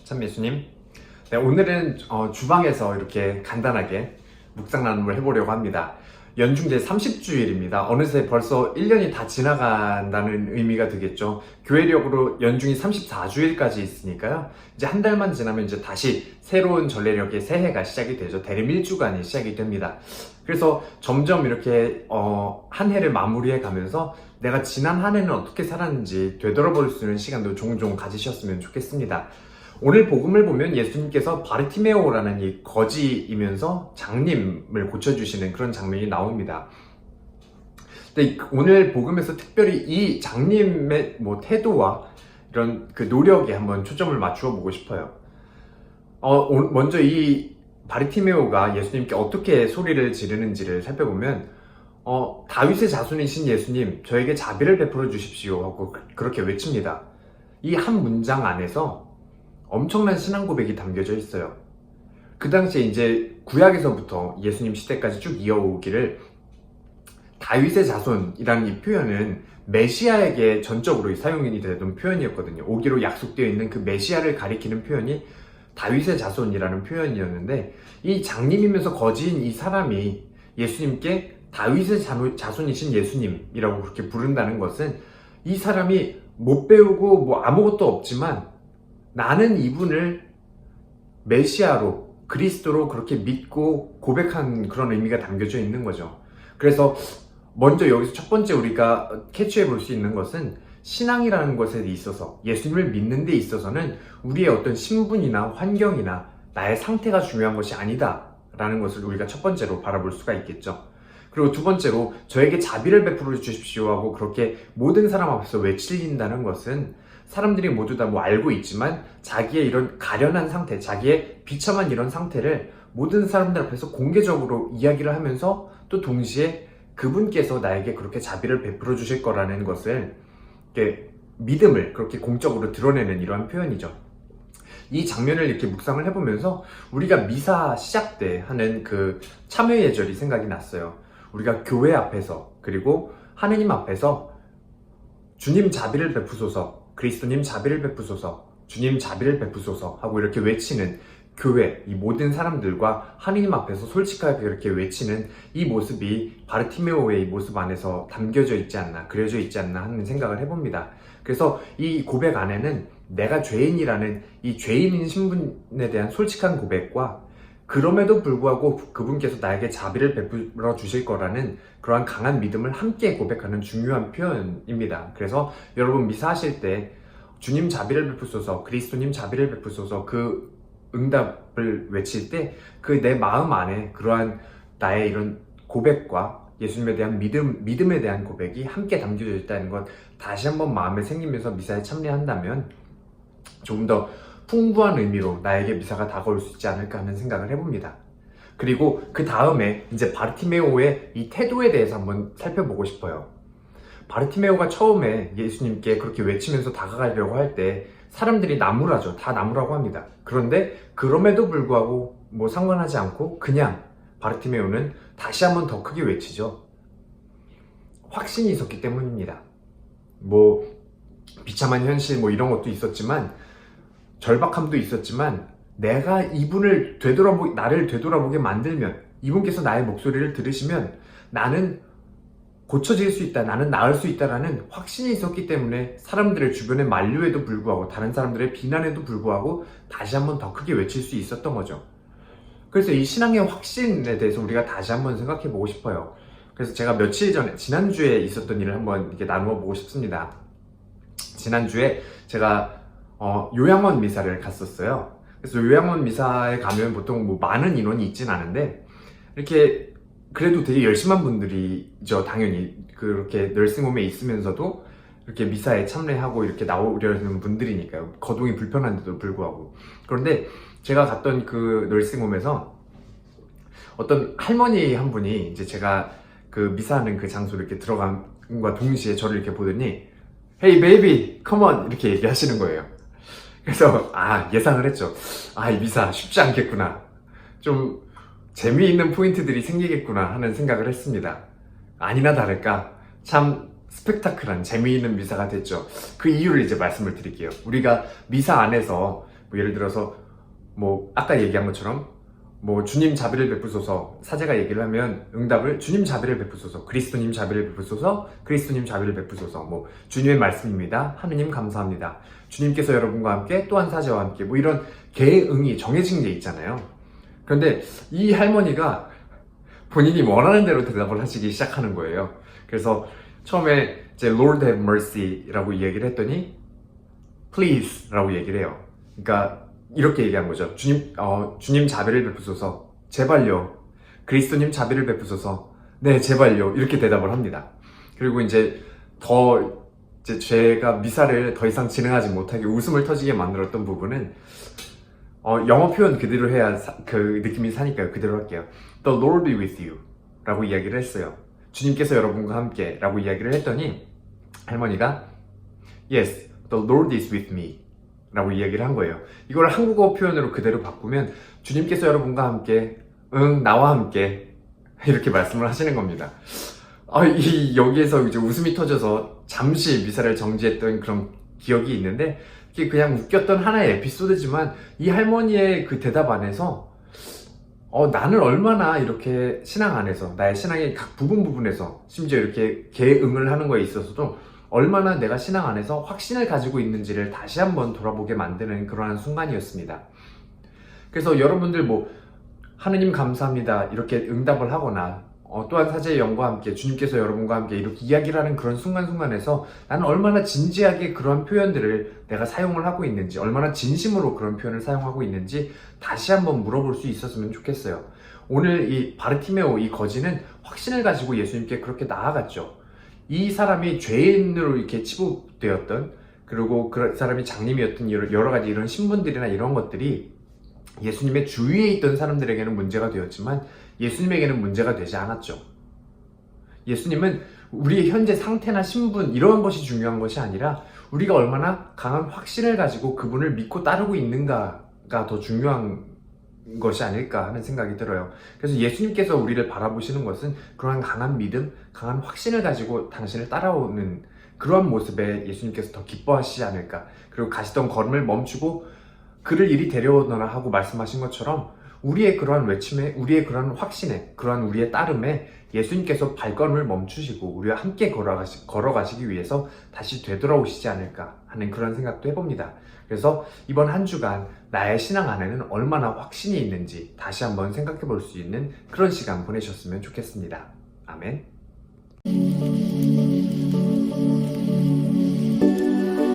참 예수님. 네, 오늘은 주방에서 이렇게 간단하게 묵상 나눔을 해보려고 합니다. 연중제 30주일입니다. 어느새 벌써 1년이 다 지나간다는 의미가 되겠죠. 교회력으로 연중이 34주일까지 있으니까요. 이제 한 달만 지나면 이제 다시 새로운 전례력의 새해가 시작이 되죠. 대림일주간이 시작이 됩니다. 그래서 점점 이렇게 한 해를 마무리해 가면서 내가 지난 한 해는 어떻게 살았는지 되돌아볼 수 있는 시간도 종종 가지셨으면 좋겠습니다. 오늘 복음을 보면 예수님께서 바르티메오라는 이 거지이면서 장님을 고쳐주시는 그런 장면이 나옵니다. 근데 오늘 복음에서 특별히 이 장님의 태도와 이런 그 노력에 한번 초점을 맞추어 보고 싶어요. 먼저 이 바르티메오가 예수님께 어떻게 소리를 지르는지를 살펴보면 다윗의 자손이신 예수님, 저에게 자비를 베풀어 주십시오 하고 그렇게 외칩니다. 이 한 문장 안에서 엄청난 신앙 고백이 담겨져 있어요. 그 당시에 이제 구약에서부터 예수님 시대까지 쭉 이어오기를 다윗의 자손이라는 이 표현은 메시아에게 전적으로 사용이 되던 표현이었거든요. 오기로 약속되어 있는 그 메시아를 가리키는 표현이 다윗의 자손이라는 표현이었는데, 이 장님이면서 거지인 이 사람이 예수님께 다윗의 자손이신 예수님이라고 그렇게 부른다는 것은 이 사람이 못 배우고 아무것도 없지만 나는 이분을 메시아로, 그리스도로 그렇게 믿고 고백한 그런 의미가 담겨져 있는 거죠. 그래서 먼저 여기서 첫 번째 우리가 캐치해 볼 수 있는 것은 신앙이라는 것에 있어서, 예수님을 믿는 데 있어서는 우리의 어떤 신분이나 환경이나 나의 상태가 중요한 것이 아니다 라는 것을 우리가 첫 번째로 바라볼 수가 있겠죠. 그리고 두 번째로 저에게 자비를 베풀어 주십시오 하고 그렇게 모든 사람 앞에서 외칠린다는 것은 사람들이 모두 다 알고 있지만 자기의 이런 가련한 상태, 자기의 비참한 이런 상태를 모든 사람들 앞에서 공개적으로 이야기를 하면서 또 동시에 그분께서 나에게 그렇게 자비를 베풀어 주실 거라는 것을 이렇게 믿음을 그렇게 공적으로 드러내는 이러한 표현이죠. 이 장면을 이렇게 묵상을 해보면서 우리가 미사 시작 때 하는 그 참회 예절이 생각이 났어요. 우리가 교회 앞에서 그리고 하느님 앞에서 주님 자비를 베푸소서, 그리스도님 자비를 베푸소서, 주님 자비를 베푸소서 하고 이렇게 외치는 교회, 이 모든 사람들과 하느님 앞에서 솔직하게 그렇게 외치는 이 모습이 바르티메오의 이 모습 안에서 담겨져 있지 않나, 그려져 있지 않나 하는 생각을 해봅니다. 그래서 이 고백 안에는 내가 죄인이라는 이 죄인인 신분에 대한 솔직한 고백과 그럼에도 불구하고 그분께서 나에게 자비를 베풀어 주실 거라는 그러한 강한 믿음을 함께 고백하는 중요한 표현입니다. 그래서 여러분 미사하실 때 주님 자비를 베푸소서, 그리스도님 자비를 베푸소서 그 응답을 외칠 때 그 내 마음 안에 그러한 나의 이런 고백과 예수님에 대한 믿음에 대한 고백이 함께 담겨져 있다는 것 다시 한번 마음에 생기면서 미사에 참여한다면 조금 더 풍부한 의미로 나에게 미사가 다가올 수 있지 않을까 하는 생각을 해봅니다. 그리고 그 다음에 이제 바르티메오의 이 태도에 대해서 한번 살펴보고 싶어요. 바르티메오가 처음에 예수님께 그렇게 외치면서 다가가려고 할 때 사람들이 나무라죠. 다 나무라고 합니다. 그런데 그럼에도 불구하고 상관하지 않고 그냥 바르티메오는 다시 한번 더 크게 외치죠. 확신이 있었기 때문입니다. 비참한 현실 이런 것도 있었지만 절박함도 있었지만 내가 이분을 나를 되돌아보게 만들면, 이분께서 나의 목소리를 들으시면 나는 고쳐질 수 있다, 나는 나을 수 있다라는 확신이 있었기 때문에 사람들의 주변의 만류에도 불구하고 다른 사람들의 비난에도 불구하고 다시 한번 더 크게 외칠 수 있었던 거죠. 그래서 이 신앙의 확신에 대해서 우리가 다시 한번 생각해 보고 싶어요. 그래서 제가 며칠 전에 지난주에 있었던 일을 한번 이렇게 나누어 보고 싶습니다. 지난주에 제가 요양원 미사를 갔었어요. 그래서 요양원 미사에 가면 보통 많은 인원이 있진 않은데 이렇게 그래도 되게 열심한 분들이죠. 당연히 그렇게 널싱홈에 있으면서도 이렇게 미사에 참여하고 이렇게 나오려는 분들이니까요. 거동이 불편한데도 불구하고. 그런데 제가 갔던 그 널싱홈에서 어떤 할머니 한 분이 이제 제가 그 미사하는 그 장소로 이렇게 들어간과 동시에 저를 이렇게 보더니 Hey baby, come on 이렇게 얘기하시는 거예요. 그래서 예상을 했죠. 이 미사 쉽지 않겠구나, 좀 재미있는 포인트들이 생기겠구나 하는 생각을 했습니다. 아니나 다를까 참 스펙타클한 재미있는 미사가 됐죠. 그 이유를 이제 말씀을 드릴게요. 우리가 미사 안에서 뭐 예를 들어서 뭐 아까 얘기한 것처럼 뭐 주님 자비를 베푸소서, 사제가 얘기를 하면 응답을 주님 자비를 베푸소서, 그리스도님 자비를 베푸소서, 그리스도님 자비를 베푸소서, 뭐 주님의 말씀입니다, 하느님 감사합니다, 주님께서 여러분과 함께 또한 사제와 함께, 뭐 이런 개응이 정해진 게 있잖아요. 그런데 이 할머니가 본인이 원하는 대로 대답을 하시기 시작하는 거예요. 그래서 처음에 이제 Lord have mercy라고 얘기를 했더니 please 라고 얘기를 해요. 그러니까 이렇게 얘기한 거죠. 주님 자비를 베푸소서, 제발요. 그리스도님 자비를 베푸소서, 네 제발요. 이렇게 대답을 합니다. 그리고 이제 제가 미사를 더 이상 진행하지 못하게 웃음을 터지게 만들었던 부분은 영어 표현 그대로 해야 그 느낌이 사니까요. 그대로 할게요. The Lord be with you 라고 이야기를 했어요. 주님께서 여러분과 함께 라고 이야기를 했더니 할머니가 Yes, the Lord is with me 라고 이야기를 한 거예요. 이걸 한국어 표현으로 그대로 바꾸면 주님께서 여러분과 함께, 응, 나와 함께 이렇게 말씀을 하시는 겁니다. 여기에서 이제 웃음이 터져서 잠시 미사를 정지했던 그런 기억이 있는데, 이게 그냥 웃겼던 하나의 에피소드지만 이 할머니의 그 대답 안에서 나는 얼마나 이렇게 신앙 안에서, 나의 신앙의 각 부분에서, 심지어 이렇게 개응을 하는 거에 있어서도 얼마나 내가 신앙 안에서 확신을 가지고 있는지를 다시 한번 돌아보게 만드는 그러한 순간이었습니다. 그래서 여러분들 뭐 하느님 감사합니다 이렇게 응답을 하거나 또한 사제의 영과 함께, 주님께서 여러분과 함께 이렇게 이야기를 하는 그런 순간순간에서 나는 얼마나 진지하게 그런 표현들을 내가 사용을 하고 있는지, 얼마나 진심으로 그런 표현을 사용하고 있는지 다시 한번 물어볼 수 있었으면 좋겠어요. 오늘 이 바르티메오, 이 거지는 확신을 가지고 예수님께 그렇게 나아갔죠. 이 사람이 죄인으로 이렇게 치부되었던, 그리고 그 사람이 장님이었던 여러 가지 이런 신분들이나 이런 것들이 예수님의 주위에 있던 사람들에게는 문제가 되었지만 예수님에게는 문제가 되지 않았죠. 예수님은 우리의 현재 상태나 신분 이러한 것이 중요한 것이 아니라 우리가 얼마나 강한 확신을 가지고 그분을 믿고 따르고 있는가가 더 중요한 것이 아닐까 하는 생각이 들어요. 그래서 예수님께서 우리를 바라보시는 것은 그러한 강한 믿음, 강한 확신을 가지고 당신을 따라오는 그러한 모습에 예수님께서 더 기뻐하시지 않을까. 그리고 가시던 걸음을 멈추고 그를 이리 데려오너라 하고 말씀하신 것처럼 우리의 그러한 외침에, 우리의 그러한 확신에, 그러한 우리의 따름에 예수님께서 발걸음을 멈추시고 우리와 함께 걸어가시기 위해서 다시 되돌아오시지 않을까 하는 그런 생각도 해봅니다. 그래서 이번 한 주간 나의 신앙 안에는 얼마나 확신이 있는지 다시 한번 생각해 볼 수 있는 그런 시간 보내셨으면 좋겠습니다. 아멘.